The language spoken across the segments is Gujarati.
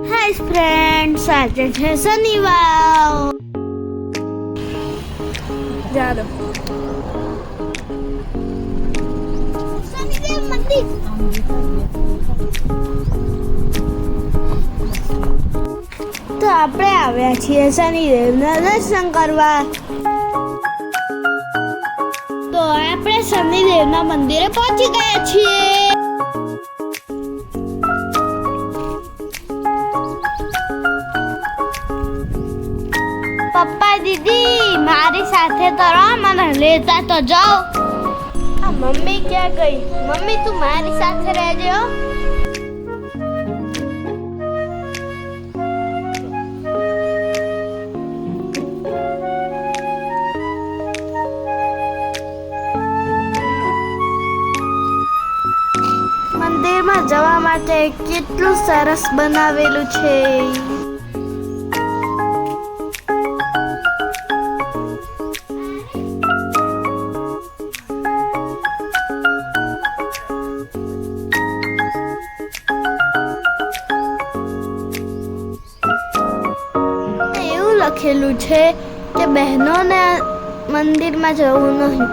હાય ફ્રેન્ડ્સ, આજે છે શનિવાર. ચાલો શનિદેવ મંદિર. તો આપણે આવ્યા છીએ શનિદેવના દર્શન કરવા. તો આપણે શનિદેવના મંદિરે પહોંચી ગયા છીએ. પપ્પા દીદી મારી સાથે તો રહો, મને લેતા તો જાઓ. આ મમ્મી ક્યાં ગઈ? મમ્મી તું મારી સાથે રહેજે હો. મંદિરમાં જવા માટે કેટલું સરસ બનાવેલું છે. એવું લખેલું છે કે બહેનોને મંદિરમાં જવું નહીં.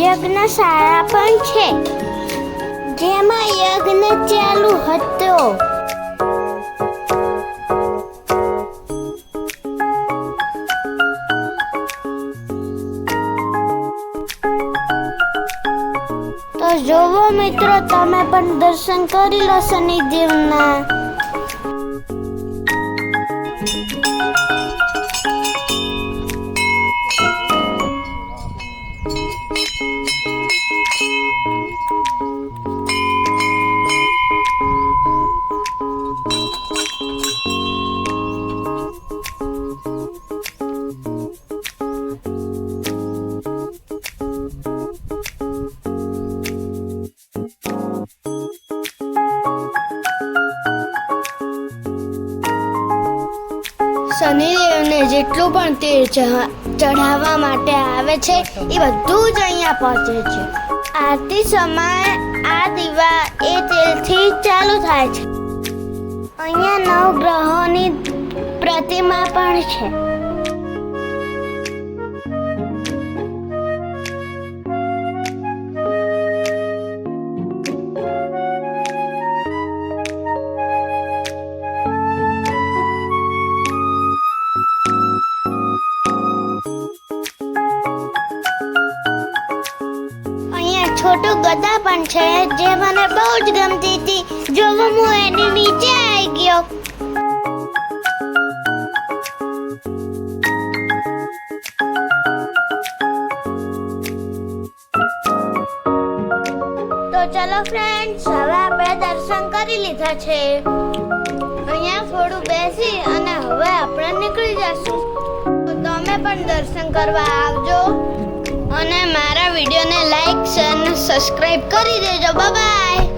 યજ્ઞશાળા પણ છે, જેમાં યજ્ઞ ચાલુ હતો. તો જોવો મિત્રો, તમે પણ દર્શન કરી લો શનિદેવના. શનિદેવને જેટલું પણ તેલ ચઢાવવા માટે આવે છે એ બધું જ અહીંયા પહોંચે છે. આરતી સમયે આ દીવા એ તેલથી ચાલુ થાય છે. અહીંયા નવગ્રહોની પ્રતિમા પણ છે. છોટું ગદા પણ છે, જે મને બહુ જ ગમતી હતી. જોવો હું એની નીચે આવી ગયો. તો ચલો ફ્રેન્ડ્સ, હવે આપણે દર્શન કરી લીધા છે. અહીંયા થોડું બેસી અને હવે આપણે નીકળી જશું. તો તમે પણ દર્શન કરવા આવજો અને મારા વિડીયોને લાઈક, શેર અને સબસ્ક્રાઇબ કરી દેજો. Bye bye.